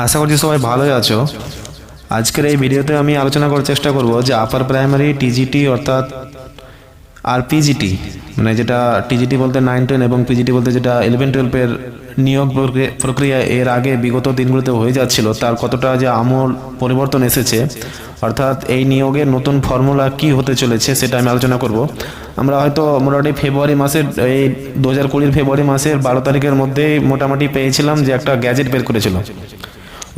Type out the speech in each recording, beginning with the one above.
আশা করছি সবাই ভালোই আছো। আজকের এই ভিডিওতে আমি আলোচনা করার চেষ্টা করব যে আপার প্রাইমারি টিজিটি অর্থাৎ আর পিজিটি, মানে যেটা টিজিটি বলতে 9-10 এবং পিজিটি বলতে যেটা 11-12 নিয়োগ প্রক্রিয়া এর আগে বিগত দিনগুলোতে হয়ে যাচ্ছিল, তার কতটা যে আমূল পরিবর্তন এসেছে, অর্থাৎ এই নিয়োগের নতুন ফর্মুলা কি হতে চলেছে সেটা আমি আলোচনা করব। আমরা হয়তো মোটামুটি ফেব্রুয়ারি মাসের এই 2020 ফেব্রুয়ারি মাসের 12 তারিখের মধ্যেই মোটামুটি পেয়েছিলাম যে একটা গ্যাজেট বের করেছিল,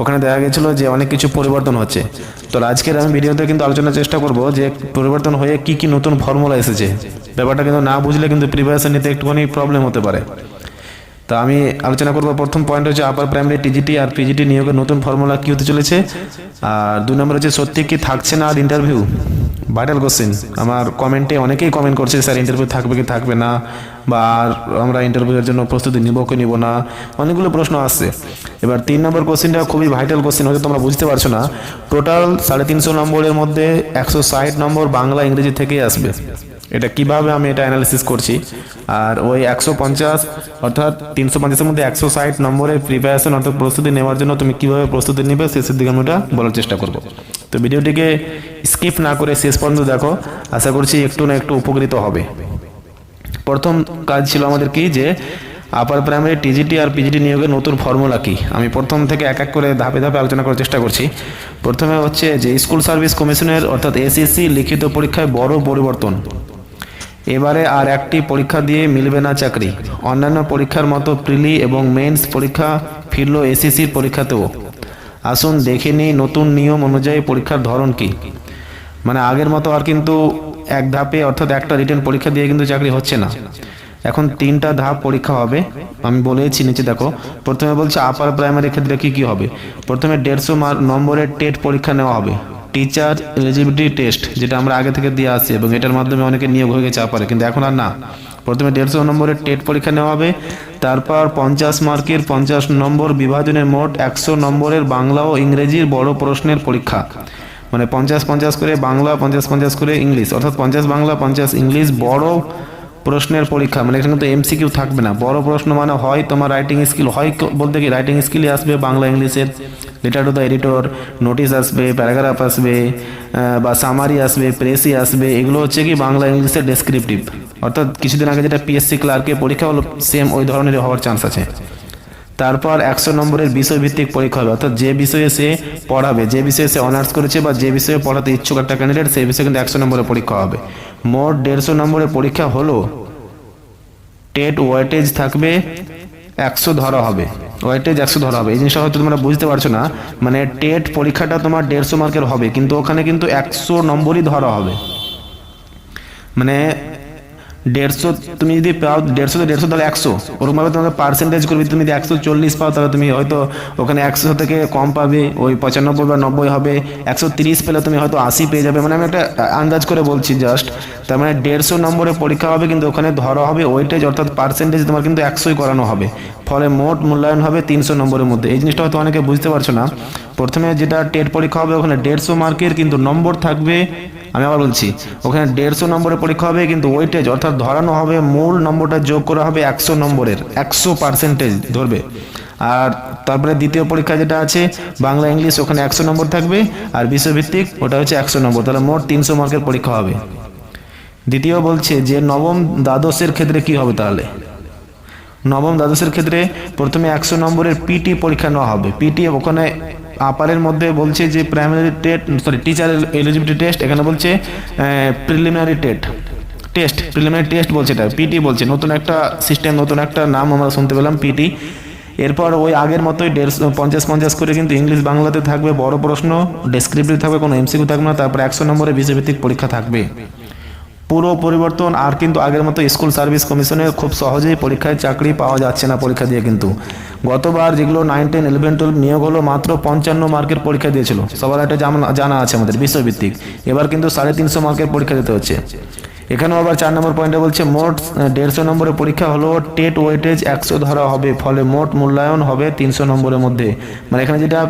ওখানে দেখা গেছিলো যে অনেক কিছু পরিবর্তন হচ্ছে। তো আজকের আমি ভিডিওতে কিন্তু আলোচনার চেষ্টা করব যে পরিবর্তন হয়ে কি কি নতুন ফর্মুলা এসেছে। ব্যাপারটা কিন্তু না বুঝলে কিন্তু প্রিপারেশন নিতে একটুখানি প্রবলেম হতে পারে। তা আমি আলোচনা করব, প্রথম পয়েন্ট হচ্ছে আপার প্রাইমারি টিজিটি আর পিজিটি নিয়োগের নতুন ফর্মুলা কি হতে চলেছে। আর 2 নম্বর হচ্ছে সত্যি কি থাকছে না আর ইন্টারভিউ, ভাইটাল কোশ্চেন। আমার কমেন্টে অনেকেই কমেন্ট করছে স্যার ইন্টারভিউ থাকবে কি থাকবে না, বা আর আমরা ইন্টারভিউয়ের জন্য প্রস্তুতি নিব কি নিব না, অনেকগুলো প্রশ্ন আসছে। এবার 3 নম্বর কোশ্চেনটা খুবই ভাইটাল কোশ্চেন, হয়তো তোমরা বুঝতে পারছো না। টোটাল 350 নম্বরের মধ্যে 160 নম্বর বাংলা ইংরেজি থেকেই আসবে। এটা কিভাবে আমি এটা অ্যানালিসিস করছি, আর ওই 150 অর্থাৎ 350-এর মধ্যে 160 নম্বরের প্রিপারেশন অর্থাৎ প্রস্তুতি নেওয়ার জন্য তুমি কিভাবে প্রস্তুতি নেবে শেষের দিকে আমি এটা বলার চেষ্টা করব। তো ভিডিওটিকে স্কিপ না করে শেষ পর্যন্ত দেখো, আশা করছি একটু না একটু উপকৃত হবে। প্রথম কাজ ছিল আমাদের কি, যে আপার প্রাইমারি টিজিটি আর পিজিটি নিয়োগের নতুন ফর্মুলা কি। আমি প্রথম থেকে এক এক করে ধাপে ধাপে আলোচনা করার চেষ্টা করছি। প্রথমে হচ্ছে যে স্কুল সার্ভিস কমিশনের অর্থাৎ এসএসসি লিখিত পরীক্ষায় বড় পরিবর্তন। এবারে আর একটি পরীক্ষা দিয়ে মিলবে না চাকরি। অন্যান্য পরীক্ষার মতো প্রিলি এবং মেন্স পরীক্ষা ফিরল এসএসসির পরীক্ষাতেও। আসুন দেখে নিই নতুন নিয়ম অনুযায়ী পরীক্ষার ধরন কি। মানে আগের মতো আর কিন্তু এক ধাপে অর্থাৎ একটা রিটেন পরীক্ষা দিয়ে কিন্তু চাকরি হচ্ছে না, এখন 3টা ধাপ পরীক্ষা হবে। আমি বলেছি নিচে দেখো, প্রথমে বলছে আপার প্রাইমারি ক্ষেত্রে কি কি হবে। প্রথমে 150 নম্বরের টেট পরীক্ষা নেওয়া হবে, টিচার এলিজিবিলিটি টেস্ট, যেটা আমরা আগে থেকে দিয়ে আসছি এবং এটার মাধ্যমে অনেকে নিয়োগ হয়ে গেছে আপারে, কিন্তু এখন আর না। প্রথমে 150 নম্বরের টেট পরীক্ষা নেওয়া হবে, তারপর 50 মার্কের 50 নম্বর বিভাজনের মোট 100 নম্বরের বাংলা ও ইংরেজির বড় প্রশ্নের পরীক্ষা। মানে 50-50 করে বাংলা, 50-50 করে ইংলিশ, অর্থাৎ 50 বাংলা 50 ইংলিশ বড় প্রশ্নের পরীক্ষা। মানে এখানে কিন্তু এমসিকিউ থাকবে না। বড় প্রশ্ন মানে হয় তোমার রাইটিং স্কিল, হয় বলতে কি রাইটিং স্কিলই আসবে বাংলা ইংলিশের, letter to the editor, notice আসবে, প্যারাগ্রাফ আসবে, বা সামারি আসবে, প্রেসি আসবে। এগুলো হচ্ছে কি বাংলা ইংলিশের ডেসক্রিপটিভ, অর্থাৎ কিছুদিন আগে যেটা পিএসসি ক্লার্কের পরীক্ষা হলো সেম ওই ধরনের হওয়ার চান্স আছে। তারপর 100 নম্বরের বিষয়ভিত্তিক পরীক্ষা হবে, অর্থাৎ যে বিষয়ে সে পড়াবে, যে বিষয়ে সে অনার্স করেছে বা যে বিষয়ে পড়াতে ইচ্ছুক একটা ক্যান্ডিডেট, সেই বিষয়ে কিন্তু 100 নম্বরের পরীক্ষা হবে। মোট 150 নম্বরের পরীক্ষা হলো। টেট ওয়েটেজ থাকবে 100 ধরা হবে, ওয়েটেজ 100 ধরা হবে। এই জিনিসটা হয়তো তোমরা বুঝতে পারছো না, মানে টেট পরীক্ষাটা তোমার 150 মার্কের হবে, কিন্তু ওখানে কিন্তু 100 নম্বরই ধরা হবে। মানে 150 তুমি যদি পাও 150 তে 150 তাহলে 100, ওরকমভাবে তোমাকে পার্সেন্টেজ করবে। তুমি যদি 140 পাও তাহলে তুমি হয়তো ওখানে 100 থেকে কম পাবে, ওই 95 বা 90 হবে। 130 পেলে তুমি হয়তো 80 পেয়ে যাবে। মানে আমি একটা আন্দাজ করে বলছি জাস্ট। তার মানে 150 নম্বরের পরীক্ষা হবে, কিন্তু ওখানে ধরা হবে ওয়েটেজ অর্থাৎ পার্সেন্টেজ তোমার কিন্তু 100ই করানো হবে। ফলে মোট মূল্যায়ন হবে 300 নম্বরের মধ্যে। এই জিনিসটা হয়তো অনেকে বুঝতে পারছো না। প্রথমে যেটা টেট পরীক্ষা হবে ওখানে 150 মার্কের, কিন্তু নম্বর থাকবে, আমি আবার বলছি, ওখানে 150 নম্বরের পরীক্ষা হবে, কিন্তু ওয়েটেজ অর্থাৎ ধরানো হবে মূল নম্বরটা যোগ করা হবে 100 নম্বরের, 100% ধরবে। আর তারপরে দ্বিতীয় পরীক্ষা যেটা আছে বাংলা ইংলিশ, ওখানে 100 নম্বর থাকবে, আর বিষয়ভিত্তিক ওটা হচ্ছে 100 নম্বর, তাহলে মোট 300 মার্কের পরীক্ষা হবে। দ্বিতীয় বলছে যে নবম দ্বাদশের ক্ষেত্রে কি হবে। তাহলে নবম দ্বাদশের ক্ষেত্রে প্রথমে 100 নম্বরের পিটি পরীক্ষা নেওয়া হবে। পিটি ওখানে আপারের মধ্যে বলছে যে প্রাইমারি টিচার এলিজিবিলিটি টেস্ট, এখানে বলছে প্রিলিমিনারি প্রিলিমিনারি টেস্ট বলছে, এটা পিটি বলছে। নতুন একটা সিস্টেম, নতুন একটা নাম আমরা শুনতে পেলাম, পিটি। এরপর ওই আগের মতোই 50-50 করে কিন্তু ইংলিশ বাংলাতে থাকবে বড় প্রশ্ন, ডেসক্রিপটিভ থাকবে, কোনো এমসিকিউ থাকবে না। তারপর 100 নম্বরের বিষয়ভিত্তিক পরীক্ষা থাকবে। পুরো পরিবর্তন। আর কিন্তু আগের মতো স্কুল সার্ভিস কমিশনের খুব সহজেই পরীক্ষায় চাকরি পাওয়া যাচ্ছে না পরীক্ষা দিয়ে। কিন্তু গতবার যেগুলো 9, 10, 11, 12 নিয়োগ হলো মাত্র 55 মার্কের পরীক্ষা দিয়েছিল, সবার একটা জানা আছে আমাদের বিষয়ভিত্তিক। এবার কিন্তু 350 মার্কের পরীক্ষা দিতে হচ্ছে। এখানেও আবার 4 নম্বর পয়েন্টে বলছে মোট 150 নম্বরের পরীক্ষা হলো, টেট ওয়েটেজ 100 ধরা হবে, ফলে মোট মূল্যায়ন হবে 300 নম্বরের মধ্যে। মানে এখানে যেটা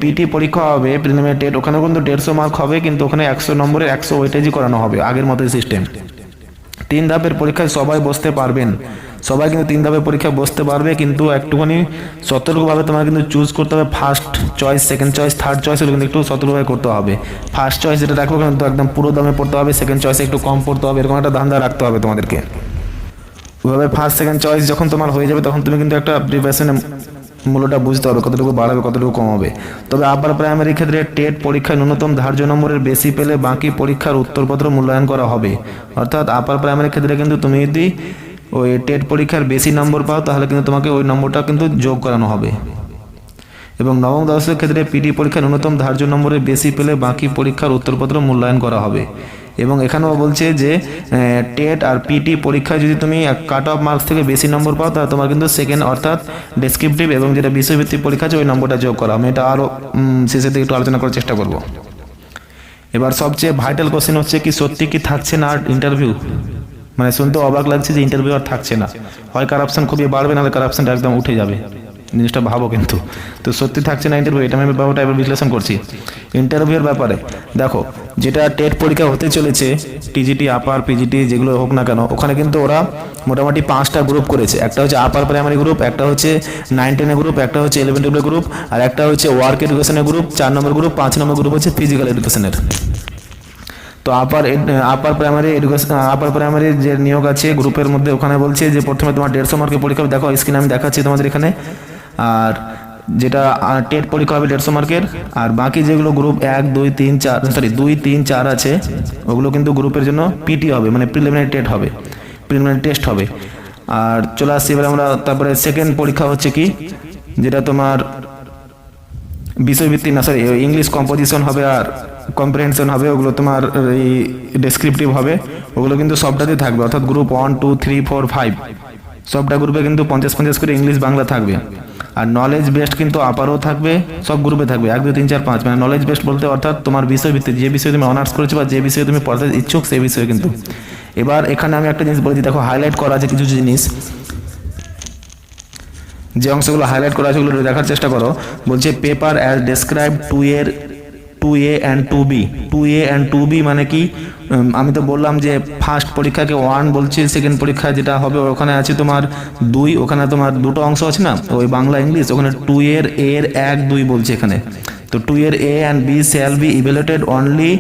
পিটি পরীক্ষা হবে প্রিলিমিনারি টেট, ওখানে কিন্তু 150 মার্ক হবে, কিন্তু ওখানে 100 নম্বরের 100 ওয়েটেজই করানো হবে, আগের মতোই সিস্টেম। 3 ধাপের পরীক্ষায় সবাই বসতে পারবেন, সবাই কিন্তু 3 ধাপে পরীক্ষা বসতে পারবে, কিন্তু একটুখানি সতর্কভাবে তোমার কিন্তু চুজ করতে হবে। First choice, second choice, third choice এগুলো কিন্তু একটু সতর্কভাবে করতে হবে। ফার্স্ট চয়েস যেটা রাখবো কিন্তু একদম পুরো দামে পড়তে হবে, সেকেন্ড চয়েসে একটু কম পড়তে হবে, এরকম একটা ধান্দা রাখতে হবে তোমাদেরকে। ওইভাবে ফার্স্ট সেকেন্ড চয়েস যখন তোমার হয়ে যাবে তখন তুমি কিন্তু একটা প্রিপারেশনের মূল্যটা বুঝতে হবে, কতটুকু বাড়াবে কতটুকু কমাবে। তবে আপার প্রাইমারির ক্ষেত্রে টেট পরীক্ষায় ন্যূনতম ধার্য নম্বরের বেশি পেলে বাকি পরীক্ষার উত্তরপত্র মূল্যায়ন করা হবে। অর্থাৎ আপার প্রাইমারির ক্ষেত্রে কিন্তু তুমি যদি ওই টেট পরীক্ষার বেশি নম্বর পাও তাহলে কিন্তু তোমাকে ওই নম্বরটা কিন্তু যোগ করানো হবে। এবং নবম দ্বাদশের ক্ষেত্রে পিটি পরীক্ষার ন্যূনতম ধার্য নম্বরের বেশি পেলে বাকি পরীক্ষার উত্তরপত্র মূল্যায়ন করা হবে। এবং এখানেও বলছে যে টেট আর পিটি পরীক্ষায় যদি তুমি কাট অফ মার্কস থেকে বেশি নম্বর পাও তাহলে তোমার কিন্তু সেকেন্ড অর্থাৎ ডেসক্রিপটিভ এবং যেটা বিষয়ভিত্তিক পরীক্ষা আছে ওই নম্বরটা যোগ করা। আমি এটা আরও শেষের দিকে একটু আলোচনা করার চেষ্টা করব। এবার সবচেয়ে ভাইটাল কোশ্চেন হচ্ছে কি সত্যি কি থাকছে না আর ইন্টারভিউ? মানে শুনতে অবাক লাগছে যে ইন্টারভিউ আর থাকছে না, হয় কারাপশন খুবই বাড়বে নাহলে কারাপশনটা একদম উঠে যাবে। জিনিসটা ভাবো কিন্তু, তো সত্যি থাকছে না ইন্টারভিউ, এটা আমি ব্যাপারটা এবার বিশ্লেষণ করছি। ইন্টারভিউর ব্যাপারে দেখো, যেটা টেট পরীক্ষা হতে চলেছে টিজিটি আপার পিজিটি যেগুলো হোক না কেন, ওখানে কিন্তু ওরা মোটামুটি 5টা গ্রুপ করেছে। একটা হচ্ছে আপার প্রাইমারি গ্রুপ, একটা হচ্ছে 9-10 গ্রুপ, একটা হচ্ছে 11-12 গ্রুপ, আর একটা হচ্ছে ওয়ার্ক এডুকেশনের গ্রুপ 4 নম্বর গ্রুপ, 5 নম্বর গ্রুপ হচ্ছে ফিজিক্যাল এডুকেশনের। তো আপার প্রাইমারি যে নিয়োগ আছে গ্রুপের মধ্যে ওখানে বলছে যে প্রথমে তোমার 150 মার্কের পরীক্ষা দেখো, স্ক্রিনে আমি দেখাচ্ছি তোমাদের এখানে। আর যেটা টেট পরীক্ষা হবে 150 মার্কের, আর বাকি যেগুলো গ্রুপ 1, 2, 3, 4 2, 3, 4 আছে ওগুলো কিন্তু গ্রুপের জন্য পিটি হবে, মানে প্রিলিমিনারি টেট হবে, প্রিলিমিনারি টেস্ট হবে। আর চলে আসছি এবার আমরা, তারপরে সেকেন্ড পরীক্ষা হচ্ছে কি যেটা তোমার বিষয়ভিত্তিক ইংলিশ কম্পোজিশন হবে আর কম্প্রিহেনশন হবে, ওগুলো তোমার এই ডেসক্রিপটিভ হবে, ওগুলো কিন্তু সবটাতেই থাকবে। অর্থাৎ গ্রুপ 1, 2, 3, 4, 5 সবটা গ্রুপে কিন্তু 50-50 করে ইংলিশ বাংলা থাকবে। আর নলেজ বেসড কিন্তু আপারও থাকবে, সব গ্রুপে থাকবে 1, 2, 3, 4, 5, মানে নলেজ বেসড বলতে অর্থাৎ তোমার বিষয়ভিত্তিক যে বিষয়ে তুমি অনার্স করেছো বা যে বিষয়ে তুমি পড়তে ইচ্ছুক সেই বিষয়ে কিন্তু। এবার এখানে আমি একটা জিনিস বলেছি, দেখো হাইলাইট করা আছে কিছু জিনিস, যে অংশগুলো হাইলাইট করা আছে ওগুলো দেখার চেষ্টা করো। বলছে paper as describe 2A and 2B। 2A and 2B মানে কি? আমি তো বললাম যে ফার্স্ট পরীক্ষাকে 1 বলছি, সেকেন্ড পরীক্ষা যেটা হবে ওখানে আছে তোমার 2, ওখানে তোমার দুটো অংশ আছে না ওই বাংলা ইংলিশ, ওখানে 2 এর 1, 2 বলছে এখানে। তো 2 এর A and B shall be evaluated only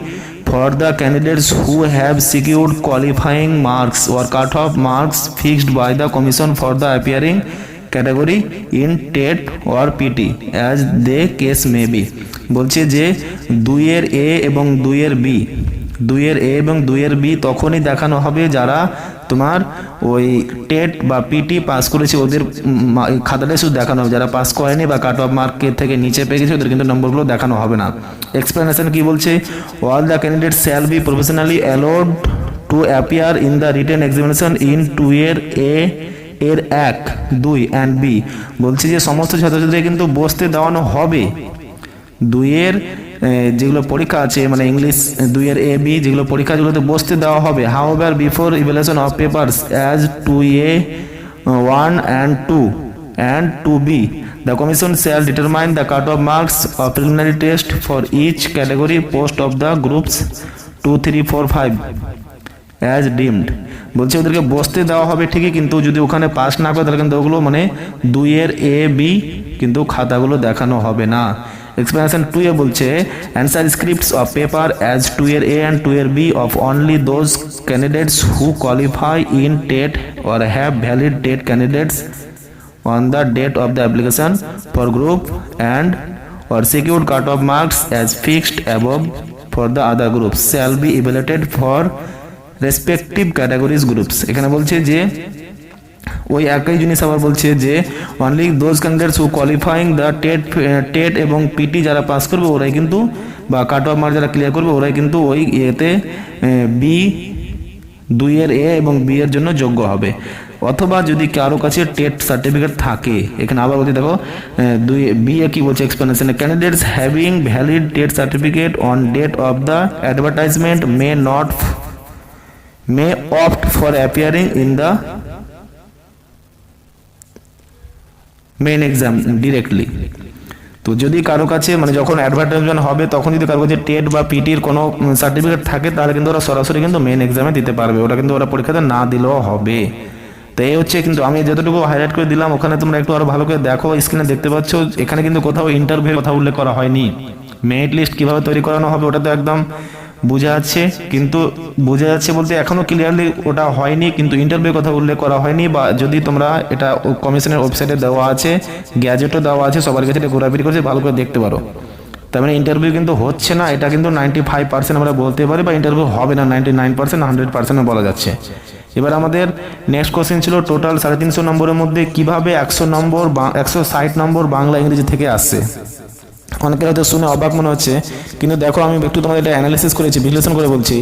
for the candidates who have secured qualifying marks or cut-off marks fixed by the commission for the appearing category in TET or PT as the case may be। বলছে যে 2 এর A এবং 2 এর B, 2 এর A এবং 2 এর B তখনই দেখানো হবে যারা তোমার ওই টেট বা পিটি পাস করেছে, ওদের খাতাটাই শুধু দেখানো হবে। যারা পাস করেনি বা কাট অফ মার্কের থেকে নিচে পেয়ে গেছে ওদের কিন্তু নম্বরগুলো দেখানো হবে না। এক্সপ্লেনেশন কি বলছে? All the candidate shall be professionally allowed to appear in the written examination in 2 এর A এর 1, 2 and B। বলছে যে সমস্ত ছাত্রছাত্রীদের কিন্তু বসতে দেওয়ানো হবে 2 এর যেগুলো পরীক্ষা আছে, মানে ইংলিশ 2 এর A, B যেগুলো পরীক্ষা যেগুলোতে বসতে দেওয়া হবে। However before evaluation of papers as 2A 1 and 2 and 2B the commission shall determine the cut-off marks of preliminary test for each category post of the groups 2, 3, 4, 5 as deemed। বলছে ওদেরকে বসতে দেওয়া হবে ঠিকই, কিন্তু যদি ওখানে পাস না করে তাহলে কিন্তু ওগুলো মানে 2 এর A, B কিন্তু খাতাগুলো দেখানো হবে না। এক্সপ্লেনেশন 2 এ বলছে answer scripts of paper as 2 এর A and 2 এর B of only those candidates who qualify in TET or have valid TET candidates on the date of the application for group and or secured cut-off marks as fixed above for the other groups shall be evaluated for respective categories groups. এখানে বলছে যে ওই একই জিনিস আবার বলছে যে only those candidates who qualifying the TET এবং পিটি যারা পাস করবে ওরাই কিন্তু, বা কাট অফ মার্ক যারা ক্লিয়ার করবে ওরাই কিন্তু ওই এতে বি 2 এর A এবং B এর জন্য যোগ্য হবে। অথবা যদি কারো কাছে টেট সার্টিফিকেট থাকে, এখানে আবার বলতে দেখো 2 B এ কি বলছে এক্সপ্লেনেশনে, candidates having valid TET certificate on date of the advertisement may opt for appearing in the main exam directly। তো যদি কারো কাছে মানে যখন অ্যাডভার্টাইজমেন্ট হবে তখন যদি কারো কাছে টেট বা পিটির কোনো সার্টিফিকেট থাকে তাহলে কিন্তু ওরা সরাসরি কিন্তু মেন এক্সামে দিতে পারবে, ওটা কিন্তু ওরা পরীক্ষাতে না দিলেও হবে। তো এই হচ্ছে, কিন্তু আমি যতটুকু হাইলাইট করে দিলাম ওখানে তোমরা একটু আরো ভালো করে দেখো, স্ক্রিনে দেখতে পাচ্ছ এখানে কিন্তু কোথাও ইন্টারভিউর কথা উল্লেখ করা হয়নি। মেরিট লিস্ট কিভাবে তৈরি করানো হবে ওটা তো একদম বোঝা যাচ্ছে, কিন্তু বোঝা যাচ্ছে বলতে এখনো ক্লিয়ারলি ওটা হয়নি, কিন্তু ইন্টারভিউর কথা উল্লেখ করা হয়নি। বা যদি তোমরা এটা কমিশনের ওয়েবসাইটে দেওয়া আছে, গ্যাজেটও দেওয়া আছে, সবার কাছে এটা ঘোরাফিরি করছে, ভালো করে দেখতে পারো। তার মানে ইন্টারভিউ কিন্তু হচ্ছে না, এটা কিন্তু 95% আমরা বলতে পারি, বা ইন্টারভিউ হবে না 99%, 100% বলা যাচ্ছে। এবার আমাদের নেক্সট কোশ্চেন ছিল টোটাল 350 নম্বরের মধ্যে কিভাবে 160 নম্বর বাংলা ইংরেজি থেকে আসছে। অনেকের হয়তো শুনে অবাক মনে হচ্ছে, কিন্তু দেখো আমি একটু তোমাদের এটা অ্যানালিসিস করেছি, বিশ্লেষণ করে বলছি।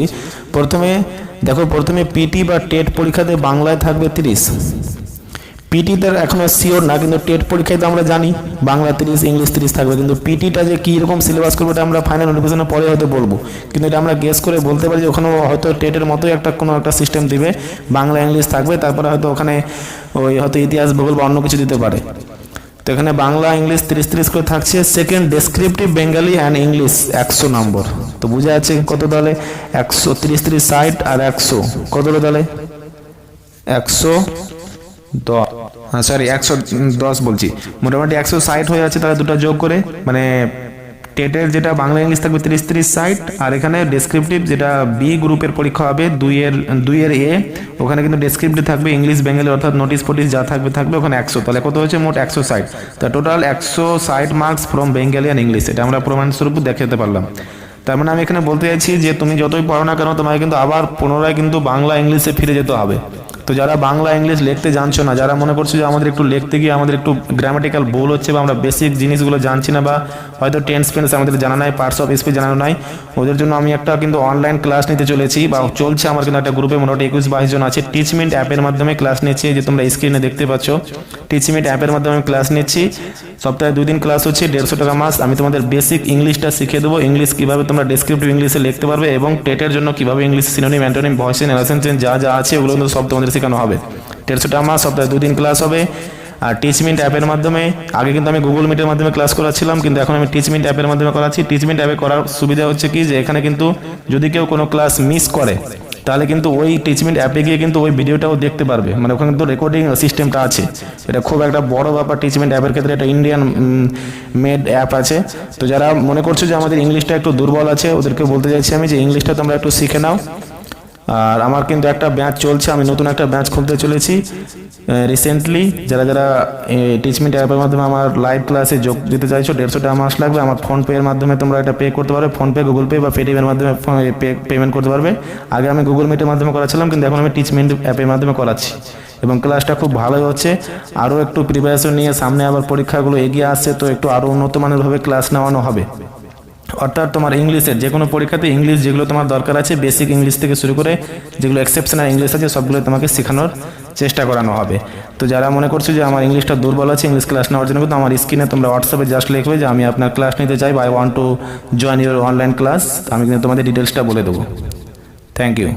প্রথমে পিটি বা টেট পরীক্ষাতে বাংলায় থাকবে 30, পিটিতে এখনো শিওর না, কিন্তু টেট পরীক্ষায় তো আমরা জানি বাংলা 30, ইংলিশ 30 থাকবে, কিন্তু পিটিটা যে কী রকম সিলেবাস করবে এটা আমরা ফাইনাল নোটিফিকেশনের পরে হয়তো বলবো, কিন্তু এটা আমরা গেস করে বলতে পারি যে ওখানে হয়তো টেটের মতোই কোনো একটা সিস্টেম দিবে, বাংলা ইংলিশ থাকবে, তারপরে হয়তো ওখানে হয়তো ইতিহাস ভূগোল বা অন্য কিছু দিতে পারে। তো এখানে বাংলা ইংলিশ 30 করে থাকছে। Second descriptive Bengali and English 100 নম্বর। তো বোঝা যাচ্ছে কত তাহলে 130 60 আর 100 কত তাহলে 110 বলছি, মোটামুটি 160 হয়ে যাচ্ছে তাহলে দুটো যোগ করে, মানে টেটের যেটা বাংলা ইংলিশ থাকবে 30 60, আর এখানে ডেসক্রিপটিভ যেটা বি গ্রুপের পরীক্ষা হবে 2 এর এ, ওখানে কিন্তু ডেসক্রিপটিভ থাকবে ইংলিশ বেঙ্গলি অর্থাৎ নোটিশ ফোটিস যা থাকবে ওখানে 100, তাহলে কত হচ্ছে মোট 160। তা total 160 marks from Bengali and English, এটা আমরা প্রমাণস্বরূপ দেখাতে পারলাম। তার মানে আমি এখানে বলতে চাইছি যে তুমি যতই পড়ো না কেন তোমাকে কিন্তু আবার পুনরায় কিন্তু বাংলা ইংলিশে ফিরে যেতে হবে। তো যারা বাংলা ইংলিশ লিখতে জানছো না, যারা মনে করছো যে আমাদের একটু লিখতে গিয়ে আমাদের একটু গ্রামাটিক্যাল ভুল হচ্ছে, বা আমরা বেসিক জিনিসগুলো জানছি না, বা হয়তো টেন্স ফেন্স আমাদের জানা নাই, পার্টস অফ স্পিচ জানা নাই, ওদের জন্য আমি একটা কিন্তু অনলাইন ক্লাস নিতে চলেছি, বা চলছে আমার কিন্তু একটা গ্রুপে মোটামুটি 21-22 জন আছে। টিচমিন্ট অ্যাপের মাধ্যমে ক্লাস নিচ্ছি, যে তোমরা স্ক্রিনে দেখতে পাচ্ছ টিচমিন্ট অ্যাপের মাধ্যমে আমি ক্লাস নিচ্ছি। সপ্তাহে 2 দিন ক্লাস হচ্ছে, 150 টাকা মাস। আমি তোমাদের বেসিক ইংলিশটা শিখিয়ে দেবো, ইংলিশ কীভাবে তোমরা ডেসক্রিপটিভ ইংলিশে লিখতে পারবে, এবং টেটের জন্য কীভাবে English synonym antonym voice narration যা আছে ওগুলো কিন্তু সব তোমাদের শেখানো হবে। 150 টাকা মাস, সপ্তাহে 2 দিন ক্লাস হবে। আর টিচমিন্ট অ্যাপের মাধ্যমে, আগে কিন্তু আমি গুগল মিটের মাধ্যমে ক্লাস করাচ্ছিলাম, কিন্তু এখন আমি টিচমিন্ট অ্যাপের মাধ্যমে করাচ্ছি। টিচমিন্ট অ্যাপে করার সুবিধা হচ্ছে কি, যে এখানে কিন্তু যদি কেউ কোনো ক্লাস মিস করে তাহলে কিন্তু ওই টিচমিন্ট অ্যাপে গিয়ে কিন্তু ওই ভিডিওটাও দেখতে পারবে, মানে ওখানে কিন্তু রেকর্ডিং সিস্টেমটা আছে। এটা খুব একটা বড় ব্যাপার টিচমিন্ট অ্যাপের ক্ষেত্রে, এটা ইন্ডিয়ান মেড অ্যাপ আছে। তো যারা মনে করছো যে আমাদের ইংলিশটা একটু দুর্বল আছে, ওদেরকে বলতে চাইছি আমি যে ইংলিশটা তোমরা একটু শিখে নাও। আর আমার কিন্তু একটা ব্যাচ চলছে, আমি নতুন একটা ব্যাচ খুলতে চলেছি রিসেন্টলি। যারা টিচমিন্ট অ্যাপের মাধ্যমে আমার লাইভ ক্লাসে যোগ দিতে চাইছো, 150 টাকা মাস লাগবে। আমার ফোনপে এর মাধ্যমে তোমরা এটা পে করতে পারবে, ফোনপে, গুগল পে বা পেটিএমের মাধ্যমে পেমেন্ট করতে পারবে। আগে আমি গুগল মিটের মাধ্যমে করাচ্ছিলাম, কিন্তু এখন আমি টিচমিন্ট অ্যাপের মাধ্যমে করাচ্ছি, এবং ক্লাসটা খুব ভালোই হচ্ছে। আরও একটু প্রিপারেশন নিয়ে সামনে আবার পরীক্ষাগুলো এগিয়ে আসছে, তো একটু আরও উন্নত মানেরভাবে ক্লাস নেওয়ানো হবে। অর্থাৎ তোমার ইংলিশের যে কোনো পরীক্ষাতে ইংলিশ যেগুলো তোমার দরকার আছে, বেসিক ইংলিশ থেকে শুরু করে যেগুলো এক্সেপশনাল ইংলিশ আছে, সবগুলো তোমাকে শেখানোর চেষ্টা করানো হবে। তো যারা মনে করছো যে আমার ইংলিশটা দুর্বল আছে, ইংলিশ ক্লাস নেওয়ার জন্য কিন্তু আমার স্ক্রিনে তোমরা হোয়াটসঅ্যাপে জাস্ট লিখবে যে আমি আপনার ক্লাস নিতে চাই, বা I want to join your online class, আমি কিন্তু তোমাদের ডিটেলসটা বলে দেবো। Thank you.